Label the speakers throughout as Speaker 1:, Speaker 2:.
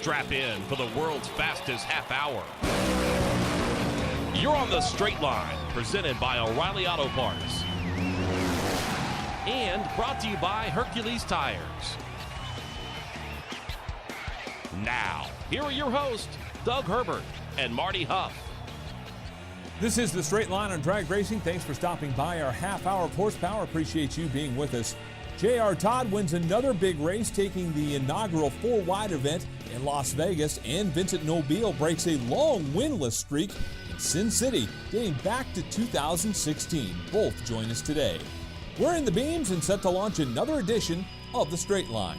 Speaker 1: Strap in for the world's fastest half hour. You're on the Straight Line, presented by O'Reilly Auto Parts. And brought to you by Hercules Tires. Now, here are your hosts, Doug Herbert and Marty Huff.
Speaker 2: This is the Straight Line on drag racing. Thanks for stopping by our half hour of horsepower. Appreciate you being with us. J.R. Todd wins another big race, taking the inaugural four-wide event in Las Vegas, and Vincent Nobile breaks a long winless streak in Sin City, dating back to 2016. Both join us today. We're in the beams and set to launch another edition of the Straight Line.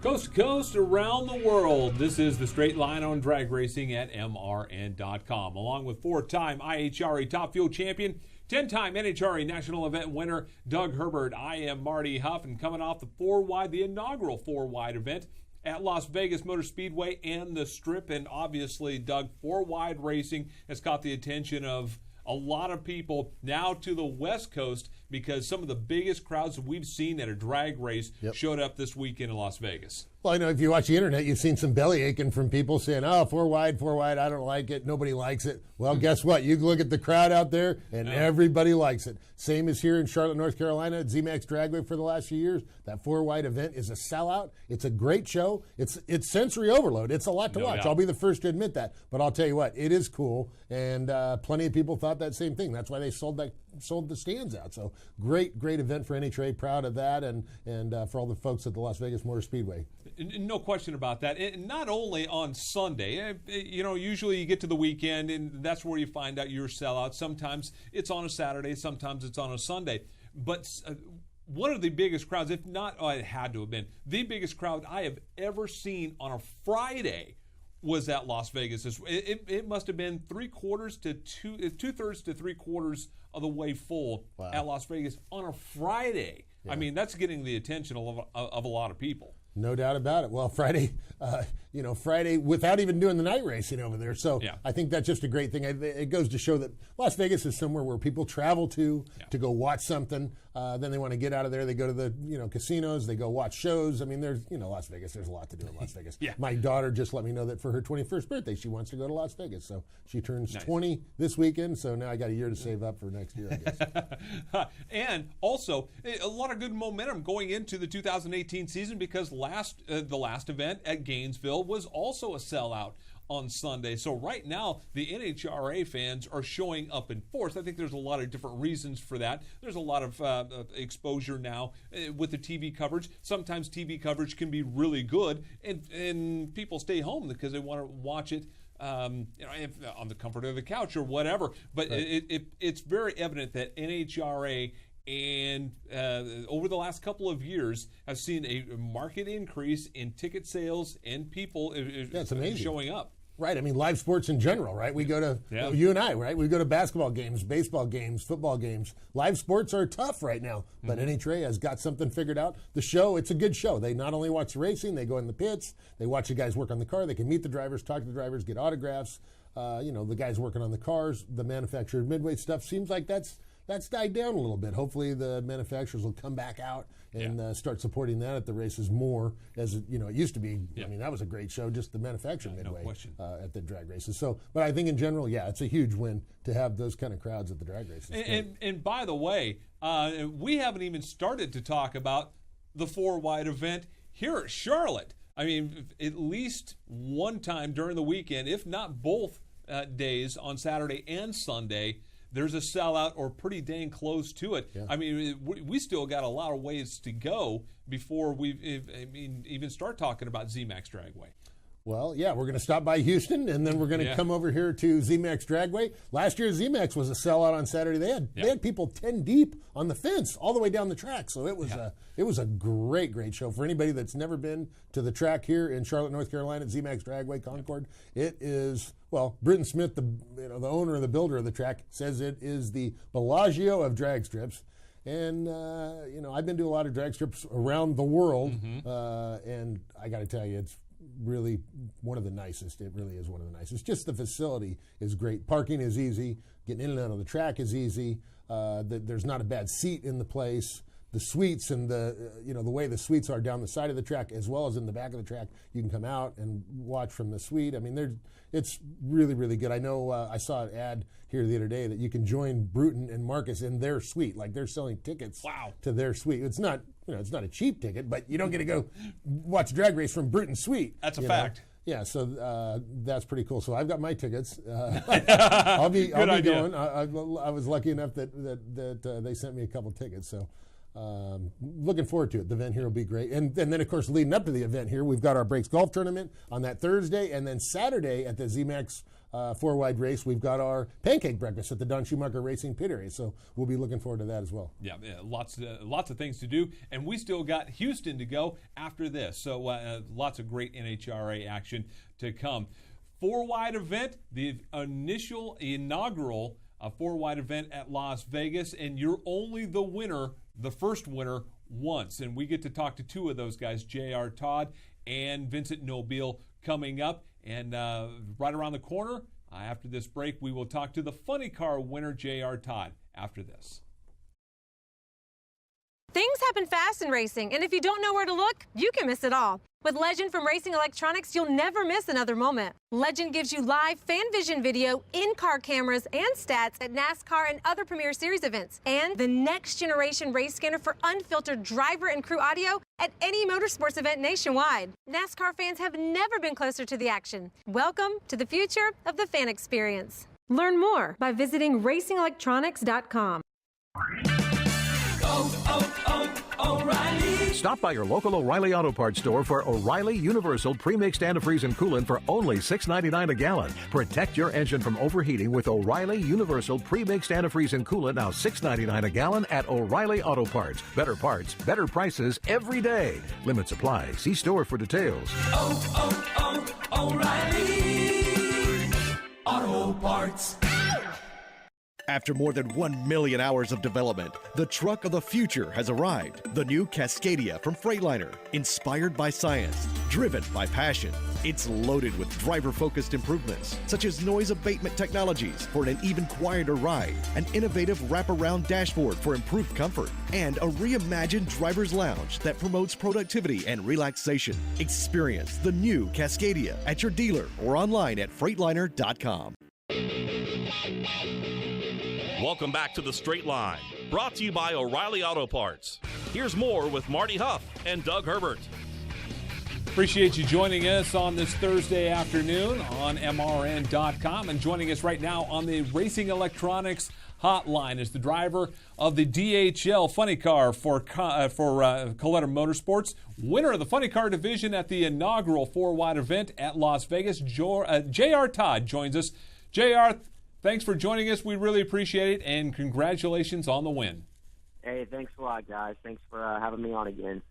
Speaker 2: Coast to coast, around the world, this is the Straight Line on drag racing at mrn.com. Along with four-time IHRA Top Fuel champion, 10-time NHRA National Event winner Doug Herbert, I am Marty Huff, and coming off the inaugural four-wide event at Las Vegas Motor Speedway and the Strip. And obviously, Doug, four-wide racing has caught the attention of a lot of people now to the West Coast, because some of the biggest crowds that we've seen at a drag race showed up this weekend in Las Vegas.
Speaker 3: Well, I know if you watch the internet, you've seen some belly aching from people saying, oh, four wide, I don't like it. Nobody likes it. Well, guess what? You look at the crowd out there, and everybody likes it. Same as here in Charlotte, North Carolina, at ZMAX Dragway for the last few years. That four-wide event is a sellout. It's a great show. It's sensory overload. It's a lot to watch.
Speaker 2: Doubt.
Speaker 3: I'll be the first to admit that. But I'll tell you what, it is cool, and plenty of people thought that same thing. That's why they sold the stands out. So great event for NHRA. Proud of that, and for all the folks at the Las Vegas Motor Speedway.
Speaker 2: No question about that. And not only on Sunday, usually you get to the weekend and that's where you find out your sellout. Sometimes it's on a Saturday, sometimes it's on a Sunday. But one of the biggest crowds, if not, it had to have been the biggest crowd I have ever seen on a Friday, was at Las Vegas. It must have been two-thirds to three-quarters of the way full at Las Vegas on a Friday. Yeah. I mean, that's getting the attention of a lot of people.
Speaker 3: No doubt about it. Well, Friday without even doing the night racing over there. So I think that's just a great thing. It goes to show that Las Vegas is somewhere where people travel to go watch something. Then they want to get out of there. They go to the casinos. They go watch shows. I mean, there's Las Vegas. There's a lot to do in Las Vegas. My daughter just let me know that for her 21st birthday, she wants to go to Las Vegas. So she turns 20 this weekend. So now I got a year to save up for next year, I guess.
Speaker 2: And also a lot of good momentum going into the 2018 season, because the last event at Gainesville was also a sellout on Sunday. So right now, the NHRA fans are showing up in force. I think there's a lot of different reasons for that. There's a lot of exposure now with the TV coverage. Sometimes TV coverage can be really good, and people stay home because they want to watch it on the comfort of the couch or whatever. But it's very evident that NHRA and over the last couple of years have seen a market increase in ticket sales and people showing up.
Speaker 3: Right. I mean, live sports in general, right? We go to, you and I, right? We go to basketball games, baseball games, football games. Live sports are tough right now, but NHRA has got something figured out. The show, it's a good show. They not only watch the racing, they go in the pits, they watch the guys work on the car, they can meet the drivers, talk to the drivers, get autographs. The guys working on the cars, the manufactured midweight stuff. Seems like that's died down a little bit. Hopefully the manufacturers will come back out and start supporting that at the races more, as it used to be. I mean, that was a great show, just the manufactured midway at the drag races. So, but I think in general, it's a huge win to have those kind of crowds at the drag races.
Speaker 2: And by the way, we haven't even started to talk about the four-wide event here at Charlotte. I mean, at least one time during the weekend, if not both days on Saturday and Sunday, there's a sellout or pretty dang close to it. Yeah. I mean, we still got a lot of ways to go before we even start talking about ZMAX Dragway.
Speaker 3: Well, we're going to stop by Houston, and then we're going to come over here to ZMAX Dragway. Last year, ZMAX was a sellout on Saturday. They had people 10 deep on the fence all the way down the track. So it was a great show for anybody that's never been to the track here in Charlotte, North Carolina, ZMAX Dragway Concord. It is, well, Britton Smith, the owner or the builder of the track, says it is the Bellagio of drag strips. And, I've been to a lot of drag strips around the world, and I got to tell you, it's really one of the nicest. It really is one of the nicest. Just the facility is great. Parking is easy. Getting in and out of the track is easy. There's not a bad seat in the place. suites and the way the suites are down the side of the track as well as in the back of the track. You can come out and watch from the suite. I mean, it's really, really good. I know I saw an ad here the other day that you can join Bruton and Marcus in their suite. Like, they're selling tickets to their suite. It's not a cheap ticket, but you don't get to go watch drag race from Bruton's suite.
Speaker 2: That's a fact.
Speaker 3: Yeah, so that's pretty cool. So I've got my tickets. I'll be going. I was lucky enough that they sent me a couple tickets. So looking forward to it. The event here will be great. And then, of course, leading up to the event here, we've got our Breaks Golf Tournament on that Thursday. And then Saturday at the ZMAX 4-wide race, we've got our pancake breakfast at the Don Schumacher Racing Pit Area. So we'll be looking forward to that as well.
Speaker 2: Yeah, lots of things to do. And we still got Houston to go after this. So lots of great NHRA action to come. 4-wide event, the inaugural 4-wide event at Las Vegas. And you're only the first winner once. And we get to talk to two of those guys, J.R. Todd and Vincent Nobile, coming up. And right around the corner, after this break, we will talk to the funny car winner, J.R. Todd, after this.
Speaker 4: Things happen fast in racing, and if you don't know where to look, you can miss it all. With Legend from Racing Electronics, you'll never miss another moment. Legend gives you live fan vision video, in-car cameras, and stats at NASCAR and other Premier Series events. And the next generation race scanner for unfiltered driver and crew audio at any motorsports event nationwide. NASCAR fans have never been closer to the action. Welcome to the future of the fan experience. Learn more by visiting racingelectronics.com.
Speaker 5: O'Reilly. Stop by your local O'Reilly Auto Parts store for O'Reilly Universal Pre-Mixed Antifreeze and Coolant for only $6.99 a gallon. Protect your engine from overheating with O'Reilly Universal Pre-Mixed Antifreeze and Coolant, now $6.99 a gallon at O'Reilly Auto Parts. Better parts, better prices every day. Limits apply. See store for details.
Speaker 6: O'Reilly Auto Parts.
Speaker 7: After more than 1 million hours of development, the truck of the future has arrived. The new Cascadia from Freightliner. Inspired by science, driven by passion. It's loaded with driver-focused improvements, such as noise abatement technologies for an even quieter ride, an innovative wraparound dashboard for improved comfort, and a reimagined driver's lounge that promotes productivity and relaxation. Experience the new Cascadia at your dealer or online at Freightliner.com.
Speaker 1: Welcome back to The Straight Line, brought to you by O'Reilly Auto Parts. Here's more with Marty Huff and Doug Herbert.
Speaker 2: Appreciate you joining us on this Thursday afternoon on MRN.com. And joining us right now on the Racing Electronics Hotline is the driver of the DHL Funny Car for Coletta Motorsports, winner of the Funny Car division at the inaugural 4-wide event at Las Vegas. J.R. Todd joins us. J.R., thanks for joining us. We really appreciate it, and congratulations on the win.
Speaker 8: Hey, thanks a lot, guys. Thanks for having me on again.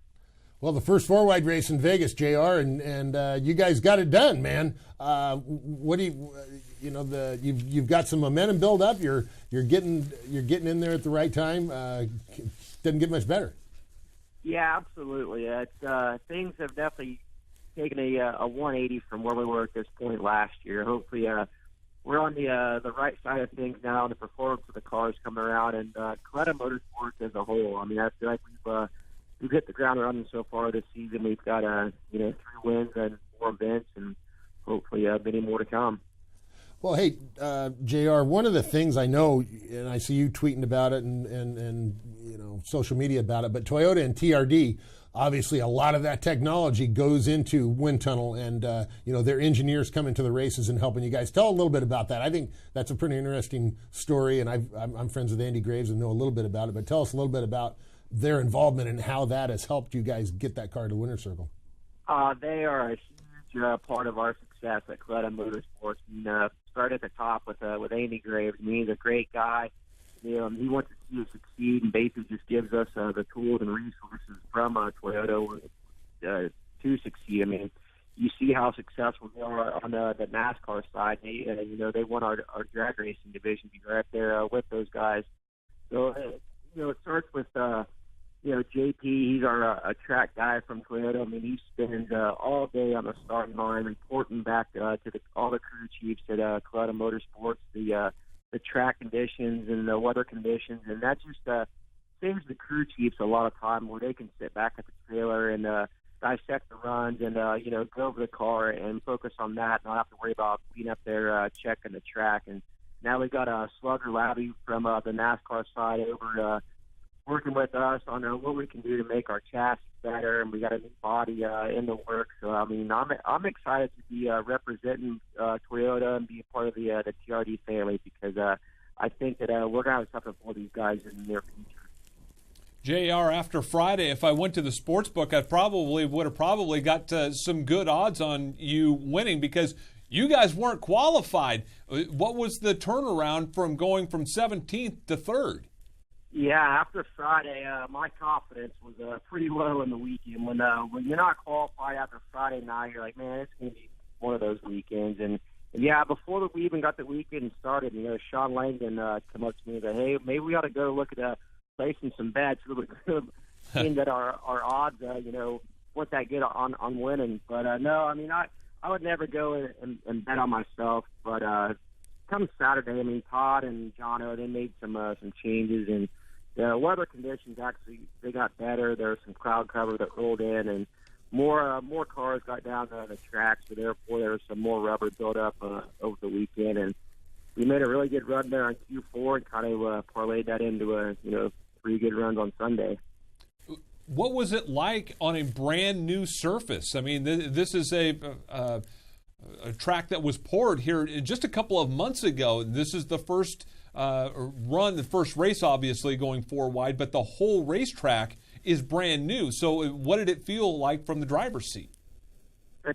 Speaker 3: Well, the first 4-wide race in Vegas, JR, and you guys got it done, man. What do you've got some momentum build up. You're getting in there at the right time. Doesn't get much better.
Speaker 8: Yeah, absolutely. Things have definitely taken a 180 from where we were at this point last year. Hopefully, we're on the right side of things now, and the performance of the cars coming around, and Coletta Motorsports as a whole. I mean, I feel like we've hit the ground running so far this season. We've got 3 wins and 4 events, and hopefully many more to come.
Speaker 3: Well, hey, JR, one of the things I know, and I see you tweeting about it and social media about it, but Toyota and TRD, obviously a lot of that technology goes into wind tunnel, and their engineers coming to the races and helping you guys. Tell a little bit about that. I think that's a pretty interesting story, and I'm friends with Andy Graves and know a little bit about it, but tell us a little bit about their involvement and how that has helped you guys get that car to winner's circle.
Speaker 8: They are a huge part of our success at Coletta Motorsports. And start at the top with Andy Graves. I mean, he's a great guy. He wants to see us succeed, and basically just gives us the tools and resources from Toyota to succeed. I mean, you see how successful they are on the NASCAR side. They won our drag racing division. You're right there with those guys. So it starts with JP. He's our track guy from Toyota. I mean, he spends all day on the starting line reporting back to all the crew chiefs at Coletta Motorsports, the track conditions and the weather conditions, and that just saves the crew crew chiefs a lot of time where they can sit back at the trailer and dissect the runs and go over the car and focus on that, not have to worry about being up there checking the track. And now we've got Slugger Labby from the NASCAR side over working with us on what we can do to make our chassis better, and we got a new body in the works. So I mean, I'm excited to be representing Toyota and be a part of the TRD family, because I think that we're gonna have something for these guys in the near future.
Speaker 2: JR, after Friday, if I went to the sports book, I would have probably got some good odds on you winning, because you guys weren't qualified. What was the turnaround from going from 17th to 3rd?
Speaker 8: Yeah, after Friday, my confidence was pretty low in the weekend. When you're not qualified after Friday night, you're like, man, it's going to be one of those weekends. And yeah, before we even got the weekend started, Sean Langdon came up to me and said, hey, maybe we ought to go look at placing some bets so we could seeing that our odds, weren't that good on winning. But no, I mean, I would never go and bet on myself. But come Saturday, I mean, Todd and Jono, they made some changes, and the weather conditions actually, they got better. There was some cloud cover that rolled in, and more cars got down the track, so therefore there was some more rubber built up over the weekend, and we made a really good run there on Q4 and kind of parlayed that into 3 good runs on Sunday.
Speaker 2: What was it like on a brand new surface? I mean, this is a track that was poured here just a couple of months ago. This is the first run, the first race, obviously, going 4 wide, but the whole racetrack is brand new. So what did it feel like from the driver's seat?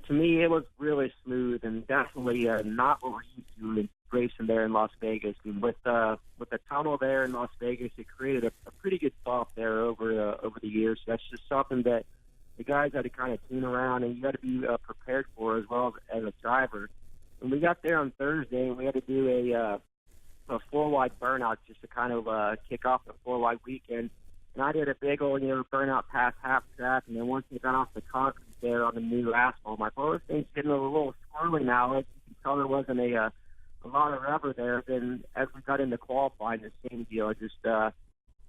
Speaker 8: To me, it was really smooth and definitely not what we're used to in racing there in Las Vegas. And with the tunnel there in Las Vegas, it created a pretty good bump there over the years. That's just something that the guys had to kind of tune around, and you got to be prepared for as well as a driver. When we got there on Thursday, we had to do a 4-wide burnout just to kind of kick off the 4-wide weekend. And I did a big old, burnout past half track, and then once we got off the concrete there on the new asphalt, my this thing's getting a little squirrely now. As you can tell, there wasn't a lot of rubber there. Then as we got into qualifying, the same deal. Just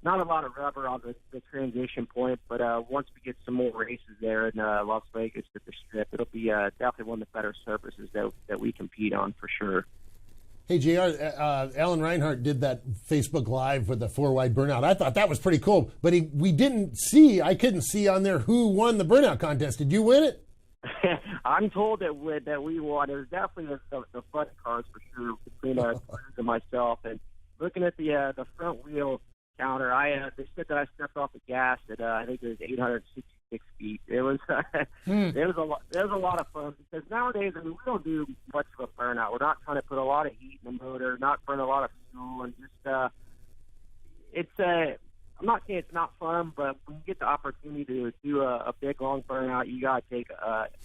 Speaker 8: not a lot of rubber on the transition point, but once we get some more races there in Las Vegas at the Strip, it'll be definitely one of the better surfaces that we compete on for sure.
Speaker 3: Hey, JR, Alan Reinhart did that Facebook Live with the 4-wide burnout. I thought that was pretty cool, but I couldn't see on there who won the burnout contest. Did you win it?
Speaker 8: I'm told that we won. It was definitely the front cars for sure between Cruz and myself. And looking at the front wheel counter, they said that I stepped off the gas at I think it was 866 feet. It was there was a lot of fun, because nowadays, I mean, we don't do much of a burnout. We're not trying to put a lot of heat in the motor, not burn a lot of fuel, and just I'm not saying it's not fun, but when you get the opportunity to do a big long burnout, you got to take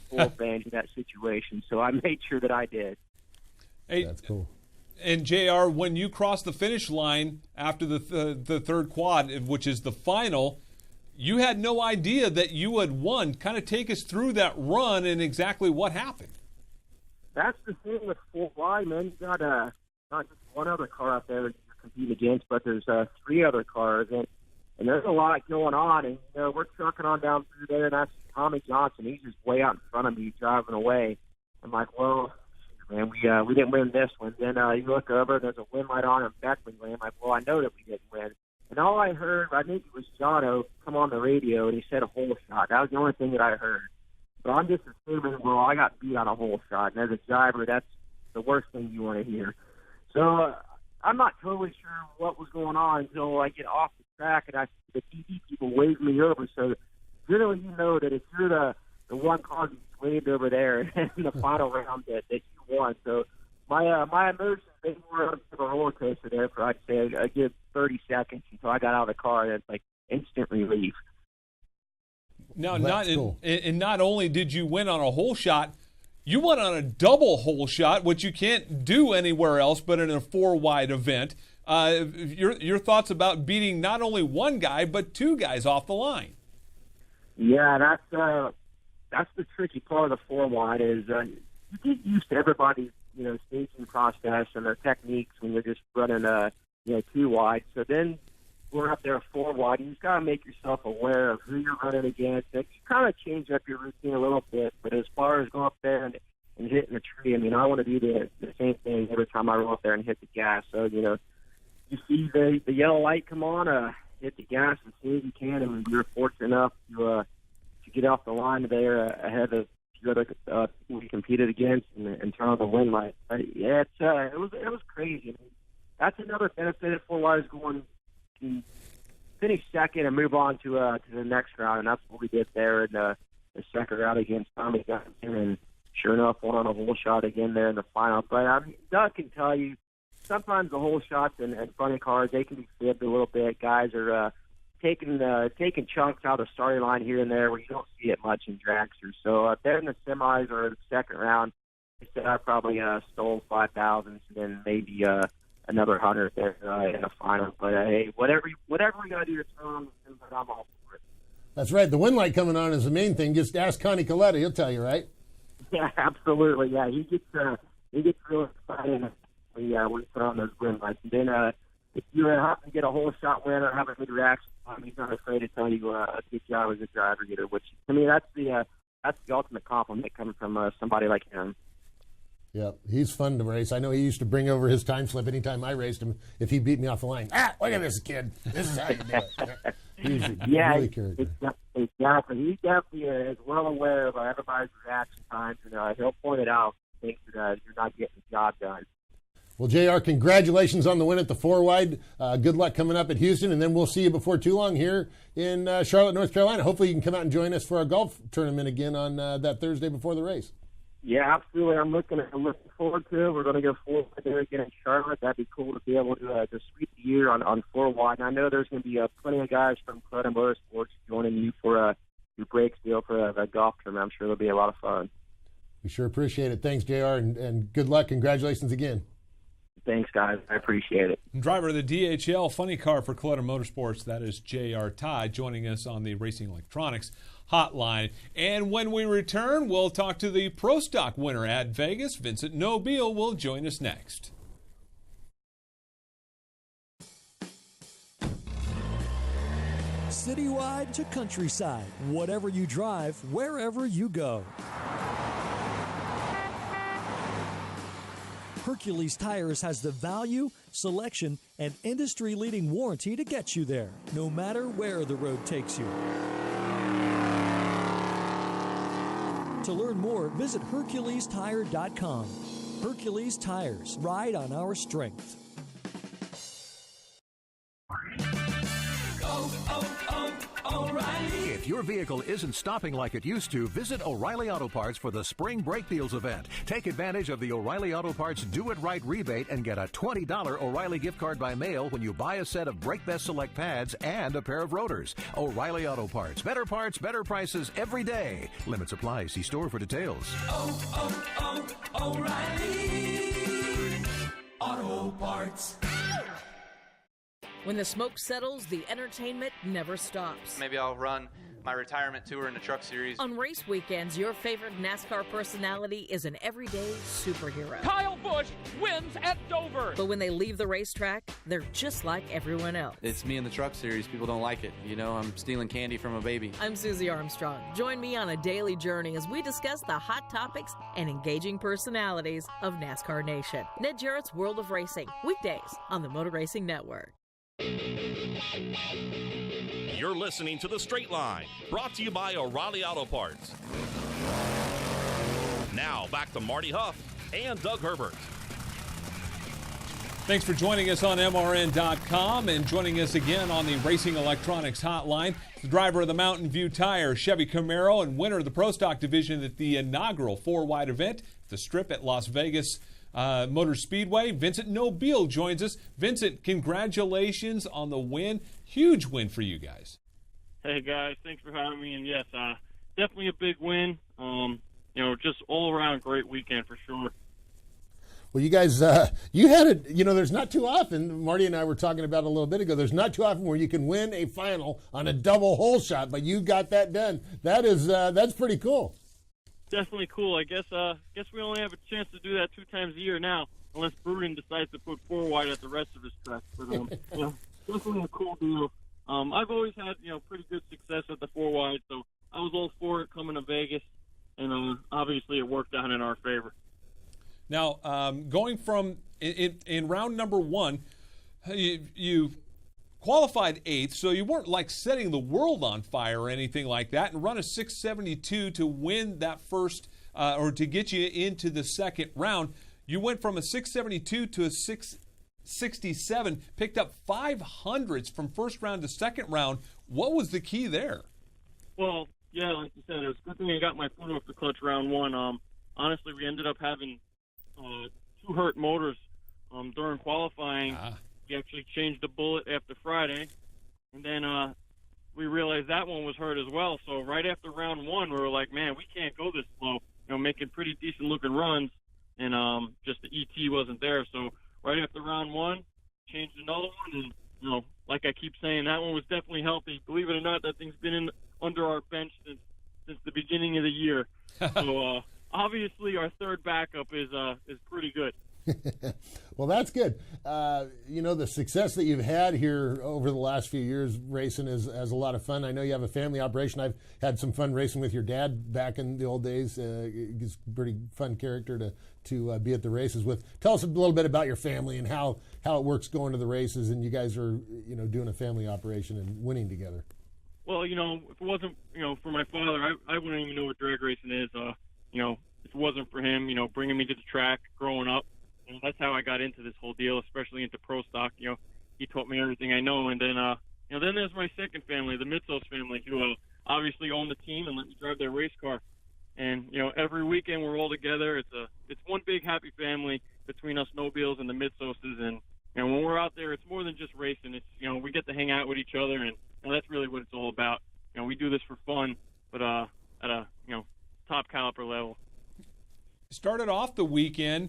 Speaker 8: full advantage of that situation. So I made sure that I did.
Speaker 2: Hey,
Speaker 3: that's cool.
Speaker 2: And JR, when you crossed the finish line after the third quad, which is the final, you had no idea that you had won. Kind of take us through that run and exactly what happened.
Speaker 8: That's the thing with 4 wide, man. You got not just one other car out there that you're competing against, but there's 3 other cars, and there's a lot going on. And we're trucking on down through there, and that's Tommy Johnson. He's just way out in front of me, driving away. I'm like, well, man, we didn't win this one. Then you look over, there's a win light on, and Beckman win. I'm like, well, I know that we didn't win. And all I heard, I think it was Jono come on the radio, and he said a hole shot. That was the only thing that I heard. But I'm just assuming, well, I got beat on a hole shot. And as a driver, that's the worst thing you want to hear. So I'm not totally sure what was going on until I get off the track and I see the TV people wave me over. So generally, you know that if you're the one car that's waved over there in the final round that you won. So my emotions, they were on a roller coaster there for, I'd say, a good 30 seconds until I got out of the car, and it's like instant relief.
Speaker 2: Now, not only did you win on a hole shot, you went on a double hole shot, which you can't do anywhere else but in a 4-wide event. Your thoughts about beating not only one guy but 2 guys off the line?
Speaker 8: Yeah, that's the tricky part of the 4-wide is you get used to everybody's staging process and their techniques when you're just running 2 wide. So then we're up there 4 wide. You just got to make yourself aware of who you're running against. You kind of change up your routine a little bit, but as far as going up there and hitting the tree, I mean, I want to do the same thing every time I roll up there and hit the gas. So, you know, you see the yellow light come on, hit the gas as soon as you can, and we were fortunate enough to get off the line there ahead of the other people we competed against and turn on the wind light. But yeah, it was crazy. I mean, that's another benefit for why I was going to finish second and move on to the next round, and that's what we did there in the second round against Tommy Johnson, and sure enough, won on a hole shot again there in the final. But I mean, Doug can tell you, sometimes the hole shots and funny cars, they can be fibbed a little bit. Guys are taking chunks out of the starting line here and there where you don't see it much in dragsters. So there in the semis or the second round, I said I probably stole 5,000 and then maybe another 100 there in the final. But hey, whatever we got to do to turn on, I'm all for it.
Speaker 3: That's right. The wind light coming on is the main thing. Just ask Connie Coletta; he'll tell you, right?
Speaker 8: Yeah, absolutely. Yeah, he gets real excited when we put on those wind lights. And then if you happen to get a whole shot win or have a good reaction, he's not afraid to tell you good job as a driver getter. Which, I mean, that's the ultimate compliment coming from somebody like him.
Speaker 3: Yeah, he's fun to race. I know he used to bring over his time slip anytime I raced him. If he beat me off the line, look at this kid. This is how you do it. He's really character.
Speaker 8: Exactly. He definitely is well aware of everybody's reaction times, and he'll point it out. Thinks that you're not getting the job done.
Speaker 3: Well, JR, congratulations on the win at the 4 wide. Good luck coming up at Houston, and then we'll see you before too long here in Charlotte, North Carolina. Hopefully you can come out and join us for our golf tournament again on that Thursday before the race.
Speaker 8: Yeah, absolutely. I'm looking forward to it. We're going to go 4 wide there again in Charlotte. That'd be cool to be able to sweep the year on 4 wide. And I know there's going to be plenty of guys from Club Motorsports joining you for your breaks deal for the golf tournament. I'm sure it'll be a lot of fun.
Speaker 3: We sure appreciate it. Thanks, JR, and good luck. Congratulations again.
Speaker 8: Thanks, guys. I appreciate it.
Speaker 2: Driver of the DHL funny car for Clutter Motorsports, that is J.R. Todd, joining us on the Racing Electronics hotline. And when we return, we'll talk to the Pro Stock winner at Vegas. Vincent Nobile will join us next.
Speaker 9: Citywide to countryside, whatever you drive, wherever you go. Hercules Tires has the value, selection, and industry-leading warranty to get you there, no matter where the road takes you. To learn more, visit HerculesTire.com. Hercules Tires, ride on our strength.
Speaker 6: O'Reilly.
Speaker 5: If your vehicle isn't stopping like it used to, visit O'Reilly Auto Parts for the Spring Brake Deals event. Take advantage of the O'Reilly Auto Parts Do It Right rebate and get a $20 O'Reilly gift card by mail when you buy a set of Brake Best Select pads and a pair of rotors. O'Reilly Auto Parts, better prices every day. Limits apply. See store for details.
Speaker 6: O'Reilly Auto Parts.
Speaker 10: When the smoke settles, the entertainment never stops.
Speaker 11: Maybe I'll run my retirement tour in the Truck Series.
Speaker 10: On race weekends, your favorite NASCAR personality is an everyday superhero.
Speaker 12: Kyle Busch wins at Dover.
Speaker 10: But when they leave the racetrack, they're just like everyone else.
Speaker 11: It's me in the Truck Series. People don't like it. You know, I'm stealing candy from a baby.
Speaker 10: I'm Susie Armstrong. Join me on a daily journey as we discuss the hot topics and engaging personalities of NASCAR Nation. Ned Jarrett's World of Racing, weekdays on the Motor Racing Network.
Speaker 1: You're listening to The Straight Line, brought to you by O'Reilly Auto Parts. Now, back to Marty Huff and Doug Herbert.
Speaker 2: Thanks for joining us on MRN.com and joining us again on the Racing Electronics hotline. The driver of the Mountain View Tire, Chevy Camaro, and winner of the Pro Stock division at the inaugural 4-wide event at the Strip at Las Vegas Motor Speedway. Vincent Nobile joins us. Vincent, congratulations on the win. Huge win for you guys.
Speaker 13: Hey guys, thanks for having me. And yes, definitely a big win. Just all around great weekend for sure.
Speaker 3: Well, you guys, you had it. You know, there's not too often. Marty and I were talking about it a little bit ago. There's not too often where you can win a final on a double hole shot, but you got that done. That's pretty cool.
Speaker 13: Definitely cool. I guess we only have a chance to do that 2 times a year now, unless Bruin decides to put 4 wide at the rest of his track. But definitely a cool deal. I've always had, pretty good success at the 4-wide, so I was all for it coming to Vegas, and obviously it worked out in our favor.
Speaker 2: Now, going from in round number 1, you qualified 8th, so you weren't like setting the world on fire or anything like that, and run a 6.72 to win that first or to get you into the second round. You went from a 6.72 to a 6.67, picked up 500s from first round to second round. What was the key there?
Speaker 13: Well, yeah, like you said, it was a good thing I got my foot off the clutch round 1. Honestly, we ended up having 2 hurt motors during qualifying. We actually changed the bullet after Friday, and then we realized that one was hurt as well. So right after round 1, we were like, man, we can't go this slow. Making pretty decent looking runs, and just the ET wasn't there. So right after round 1, changed another one, and like I keep saying, that one was definitely healthy. Believe it or not, that thing's been under our bench since the beginning of the year. So obviously, our third backup is pretty good.
Speaker 3: Well, that's good. The success that you've had here over the last few years racing is a lot of fun. I know you have a family operation. I've had some fun racing with your dad back in the old days. He's a pretty fun character to be at the races with. Tell us a little bit about your family and how it works going to the races, and you guys are doing a family operation and winning together.
Speaker 13: Well, if it wasn't for my father, I wouldn't even know what drag racing is. If it wasn't for him, bringing me to the track growing up. That's how I got into this whole deal, especially into pro stock. He taught me everything I know. And then, then there's my second family, the Mitsos family, who obviously own the team and let me drive their race car. And, every weekend we're all together. It's one big happy family between us Nobiles and the Mitsoses. And, when we're out there, it's more than just racing. It's, we get to hang out with each other, and that's really what it's all about. We do this for fun, but at a, top caliber level.
Speaker 2: Started off the weekend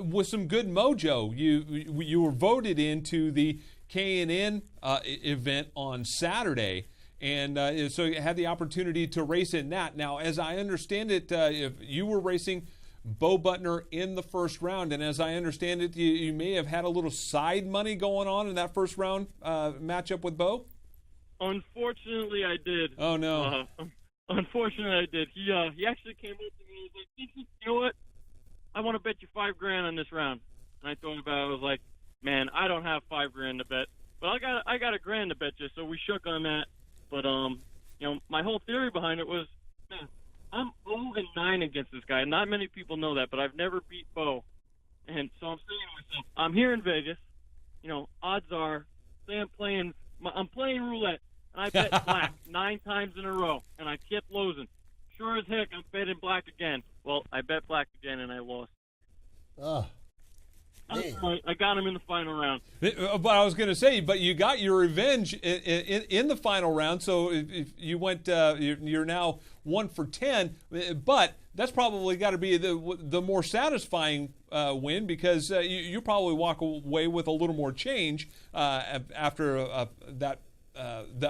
Speaker 2: with some good mojo. You were voted into the K&N event on Saturday, and so you had the opportunity to race in that. Now, as I understand it, if you were racing Bo Butner in the first round, and as I understand it, you may have had a little side money going on in that first round matchup with Bo?
Speaker 13: Unfortunately, I did.
Speaker 2: Oh, no.
Speaker 13: Unfortunately, I did. He actually came up to me and was like, Vincent, you know what? I want to bet you $5,000 on this round. And I thought about it. I was like, man, I don't have $5,000 to bet, but I got $1,000 to bet you. So we shook on that. But my whole theory behind it was, man, I'm 0-9 against this guy. Not many people know that, but I've never beat Bo. And so I'm saying to myself, I'm here in Vegas. Odds are, say I'm playing roulette, and I bet black 9 times in a row, and I kept losing. Sure as heck, I'm betting black again. Well, I bet black again, and I lost. I got him in the final round.
Speaker 2: But I was going to say, but you got your revenge in the final round. So if you went, you're now 1 for 10. But that's probably got to be the more satisfying win, because you probably walk away with a little more change after that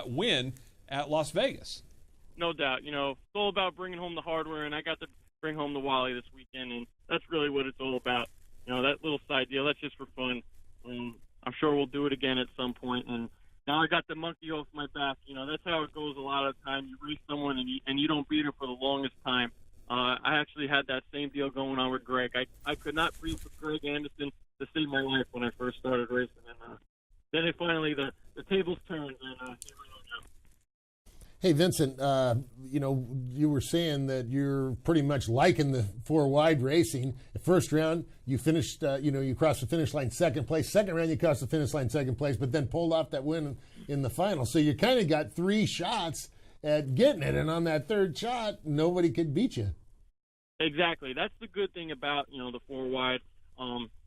Speaker 2: win at Las Vegas.
Speaker 13: No doubt. It's all about bringing home the hardware, and I got to bring home the Wally this weekend, and that's really what it's all about. That little side deal, that's just for fun. And I'm sure we'll do it again at some point. And now I got the monkey off my back. That's how it goes a lot of the time. You race someone and you don't beat her for the longest time. I actually had that same deal going on with Greg. I could not breathe with Greg Anderson to save my life when I first started racing. And then it finally, the tables turned, and here we go.
Speaker 3: Hey, Vincent, you were saying that you're pretty much liking the 4-wide racing. The first round, you finished, you crossed the finish line second place. Second round, you crossed the finish line second place, but then pulled off that win in the final. So you kind of got 3 shots at getting it, and on that third shot, nobody could beat you.
Speaker 13: Exactly. That's the good thing about, the 4-wide.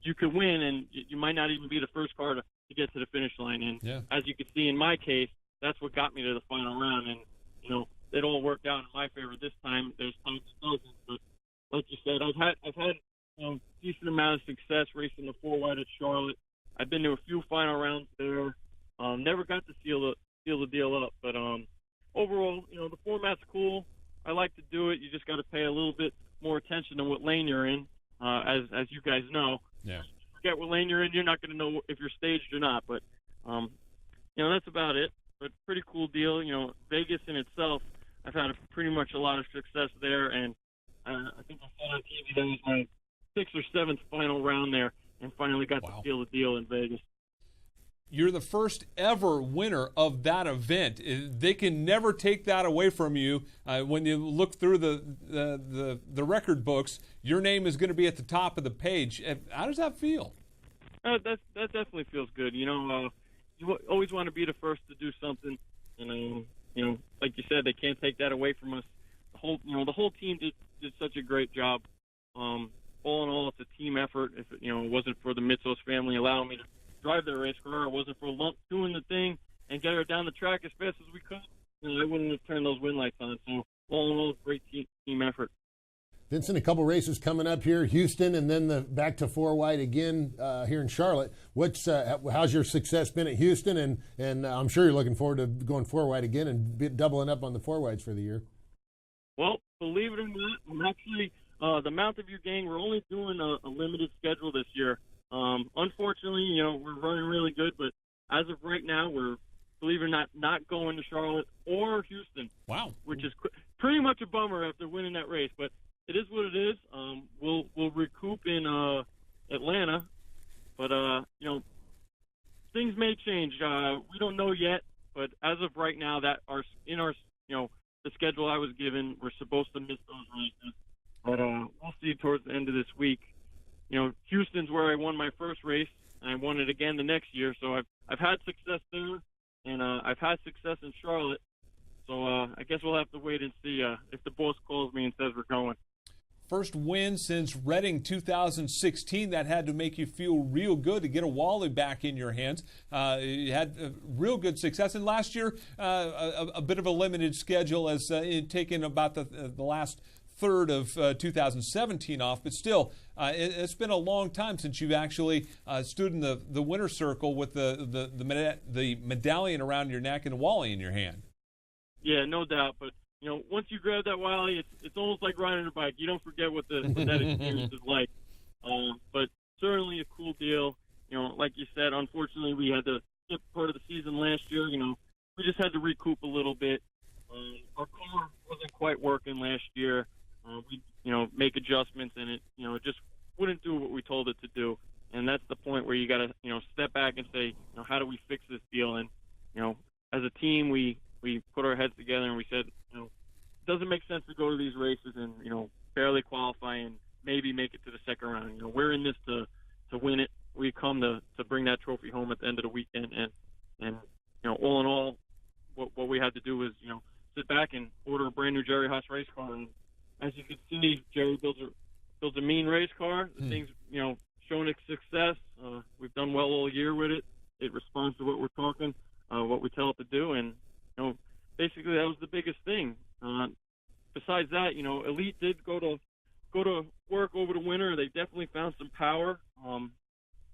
Speaker 13: You could win, and you might not even be the first car to get to the finish line. And as you can see in my case, that's what got me to the final round, and it all worked out in my favor this time. There's tons of dozens, but like you said, I've had decent amount of success racing the 4-wide at Charlotte. I've been to a few final rounds there. Never got to seal the deal up, but overall, the format's cool. I like to do it. You just got to pay a little bit more attention to what lane you're in, as you guys know.
Speaker 2: Yeah.
Speaker 13: If you forget what lane you're in, you're not going to know if you're staged or not. But that's about it. But pretty cool deal. Vegas in itself, I've had pretty much a lot of success there, and I think I saw on TV that was my 6th or 7th final round there, and finally got to seal the deal in Vegas.
Speaker 2: You're the first ever winner of that event. They can never take that away from you. When you look through the record books, your name is going to be at the top of the page. How does that feel?
Speaker 13: That definitely feels good. You always want to be the first to do something, and like you said, they can't take that away from us. The whole team did such a great job. All in all, it's a team effort. If it wasn't for the Mitsos family allowing me to drive their race car, it wasn't for Lump doing the thing and get her down the track as fast as we could, I wouldn't have turned those win lights on. So all in all, great team effort.
Speaker 3: Vincent, a couple races coming up here, Houston, and then back to 4 wide again here in Charlotte. How's your success been at Houston? And I'm sure you're looking forward to going 4 wide again and doubling up on the 4 wides for the year.
Speaker 13: Well, believe it or not, I'm actually the Mountain View gang. We're only doing a limited schedule this year. Unfortunately, we're running really good, but as of right now, we're, believe it or not going to Charlotte or Houston.
Speaker 2: Wow.
Speaker 13: Which is pretty much a bummer after winning that race, but it is what it is. We'll recoup in Atlanta, but things may change. We don't know yet, but as of right now, that the schedule I was given, we're supposed to miss those races. But we'll see towards the end of this week. Houston's where I won my first race, and I won it again the next year. So I've had success there, and I've had success in Charlotte. So I guess we'll have to wait and see if the boss calls me and says we're going.
Speaker 2: First win since Reading 2016. That had to make you feel real good to get a Wally back in your hands. You had real good success. And last year, a bit of a limited schedule as taken about the last third of 2017 off. But still, it's been a long time since you've actually stood in the winner's circle with the medallion around your neck and a Wally in your hand.
Speaker 13: Yeah, no doubt. But once you grab that Wally, it's almost like riding a bike. You don't forget what that experience is like. But certainly a cool deal. Like you said, unfortunately, we had to skip part of the season last year. We just had to recoup a little bit. Our car wasn't quite working last year. We, make adjustments, and it just wouldn't do what we told it to do. And that's the point where you got to, step back and say, how do we fix this deal? And, as a team, we put our heads together and we said, it doesn't make sense to go to these races and, barely qualify and maybe make it to the second round. We're in this to win it. We come to bring that trophy home at the end of the weekend. And all in all, what we had to do was, sit back and order a brand new Jerry Haas race car. And as you can see, Jerry builds a mean race car. The thing's, showing its success. We've done well all year with it. It responds to what we're talking, what we tell it to do. And, basically that was the biggest thing. Besides that, Elite did go to work over the winter. They definitely found some power.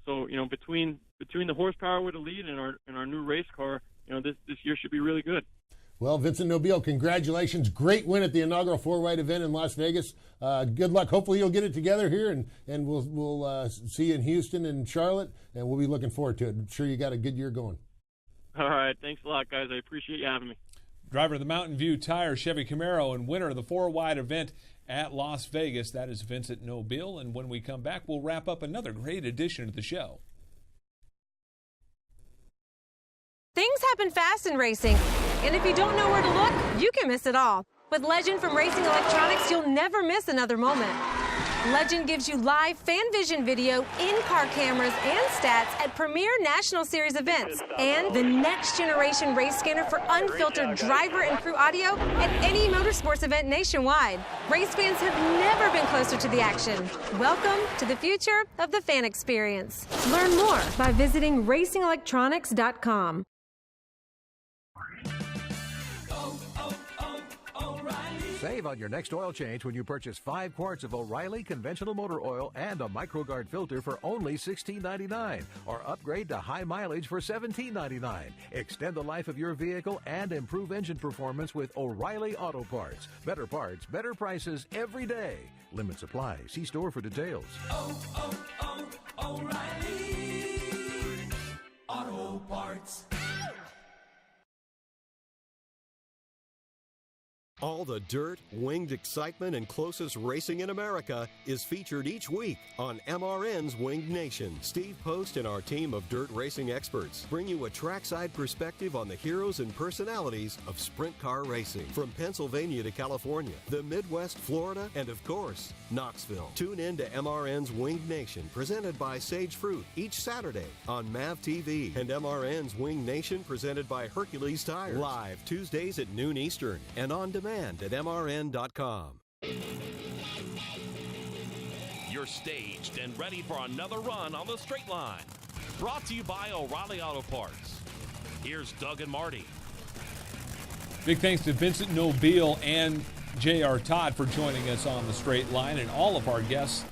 Speaker 13: So between the horsepower with Elite and our new race car, this year should be really good.
Speaker 3: Well, Vincent Nobile, congratulations. Great win at the inaugural 4-wide event in Las Vegas. Good luck. Hopefully you'll get it together here, and we'll see you in Houston and Charlotte, and we'll be looking forward to it. I'm sure you got a good year going.
Speaker 13: All right. Thanks a lot, guys. I appreciate you having me.
Speaker 2: Driver of the Mountain View Tire Chevy Camaro and winner of the 4-wide event at Las Vegas. That is Vincent Nobile. And when we come back, we'll wrap up another great edition of the show.
Speaker 4: Things happen fast in racing, and if you don't know where to look, you can miss it all. With Legend from Racing Electronics, you'll never miss another moment. Legend gives you live fan vision video, in-car cameras, and stats at premier National Series events, and the next generation race scanner for unfiltered driver and crew audio at any motorsports event nationwide. Race fans have never been closer to the action. Welcome to the future of the fan experience. Learn more by visiting racingelectronics.com.
Speaker 5: Save on your next oil change when you purchase 5 quarts of O'Reilly conventional motor oil and a MicroGuard filter for only $16.99, or upgrade to high mileage for $17.99. Extend the life of your vehicle and improve engine performance with O'Reilly Auto Parts. Better parts, better prices every day. Limit supply. See store for details.
Speaker 6: O'Reilly Auto Parts.
Speaker 14: All the dirt, winged excitement, and closest racing in America is featured each week on MRN's Winged Nation. Steve Post and our team of dirt racing experts bring you a trackside perspective on the heroes and personalities of sprint car racing. From Pennsylvania to California, the Midwest, Florida, and of course, Knoxville. Tune in to MRN's Winged Nation, presented by Sage Fruit, each Saturday on MAV TV. And MRN's Winged Nation, presented by Hercules Tires. Live Tuesdays at noon Eastern and on demand at MRN.com.
Speaker 1: You're staged and ready for another run on the straight line. Brought to you by O'Reilly Auto Parts. Here's Doug and Marty.
Speaker 2: Big thanks to Vincent, Nobile, and J.R. Todd for joining us on the straight line, and all of our guests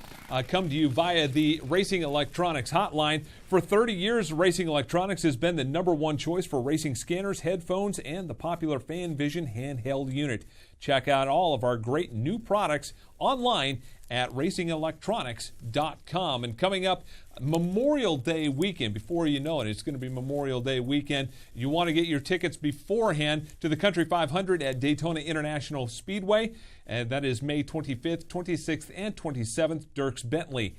Speaker 2: come to you via the Racing Electronics hotline. For 30 years, Racing Electronics has been the #1 choice for racing scanners, headphones, and the popular FanVision handheld unit. Check out all of our great new products online at racingelectronics.com. And coming up, Memorial Day weekend. Before you know it, it's going to be Memorial Day weekend. You want to get your tickets beforehand to the Country 500 at Daytona International Speedway. And that is May 25th, 26th, and 27th. Dierks Bentley,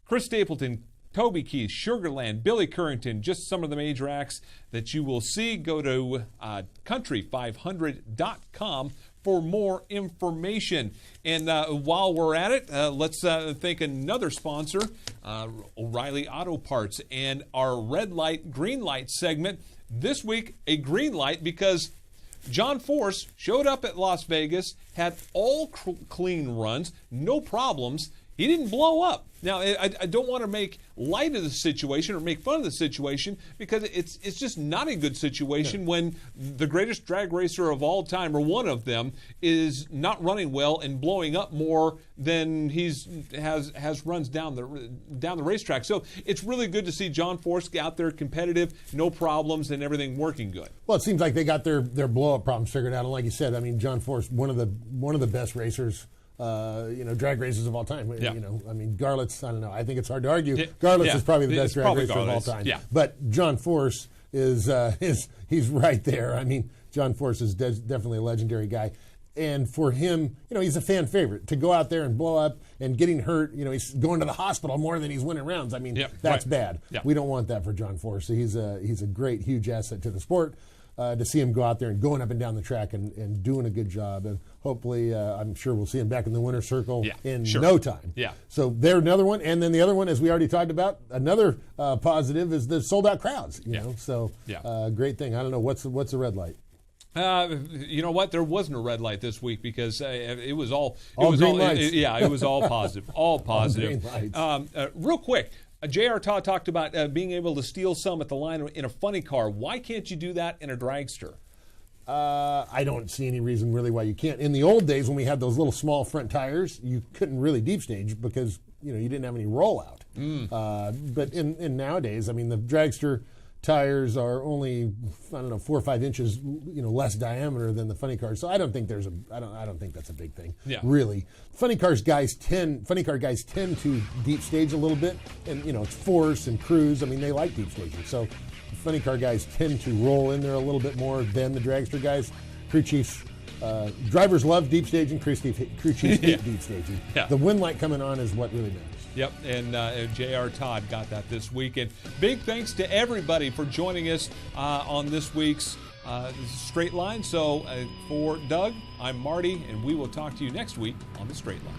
Speaker 2: Chris Stapleton, Toby Keith, Sugarland, Billy Currington, just some of the major acts that you will see. Go to country500.com for more information. And while we're at it, let's thank another sponsor, O'Reilly Auto Parts, and our red light, green light segment. This week, a green light because John Force showed up at Las Vegas, had all clean runs, no problems. He didn't blow up. Now, I don't want to make light of the situation or make fun of the situation because it's just not a good situation when the greatest drag racer of all time, or one of them, is not running well and blowing up more than has runs down the racetrack. So it's really good to see John Force out there competitive, no problems, and everything working good.
Speaker 3: Well, it seems like they got their blow-up problems figured out. And like you said, I mean, John Force, one of the best racers. Drag racers of all time.
Speaker 2: Yeah.
Speaker 3: I mean, Garlett's, I don't know. I think it's hard to argue. Garlett's is probably the best drag racer of all time.
Speaker 2: Yeah.
Speaker 3: But John Force is he's right there. I mean, John Force is definitely a legendary guy. And for him, he's a fan favorite. To go out there and blow up and getting hurt, he's going to the hospital more than he's winning rounds. I mean, that's bad.
Speaker 2: Yeah.
Speaker 3: We don't want that for John Force. So he's a great, huge asset to the sport. To see him go out there and going up and down the track and doing a good job. And hopefully, I'm sure we'll see him back in the winner's circle in no time.
Speaker 2: Yeah.
Speaker 3: So there's another one. And then the other one, as we already talked about, another positive is the sold-out crowds. So great thing. I don't know. What's the red light?
Speaker 2: You know what? There wasn't a red light this week because it was all
Speaker 3: green lights.
Speaker 2: It was all positive. All positive.
Speaker 3: All green lights.
Speaker 2: Real quick. J.R. Todd talked about being able to steal some at the line in a funny car. Why can't you do that in a dragster?
Speaker 3: I don't see any reason really why you can't. In the old days when we had those little small front tires, you couldn't really deep stage because you didn't have any rollout. But in nowadays, I mean, the dragster tires are only 4 or 5 inches less diameter than the funny cars. So I don't think I don't think that's a big thing.
Speaker 2: Yeah.
Speaker 3: Really. Funny car guys tend to deep stage a little bit, and it's force and cruise. I mean, they like deep staging. So the funny car guys tend to roll in there a little bit more than the dragster guys. Crew chiefs, drivers love deep staging. Crew chiefs hate deep staging.
Speaker 2: Yeah.
Speaker 3: The wind light coming on is what really matters.
Speaker 2: Yep, and J.R. Todd got that this week. And big thanks to everybody for joining us on this week's Straight Line. So for Doug, I'm Marty, and we will talk to you next week on the Straight Line.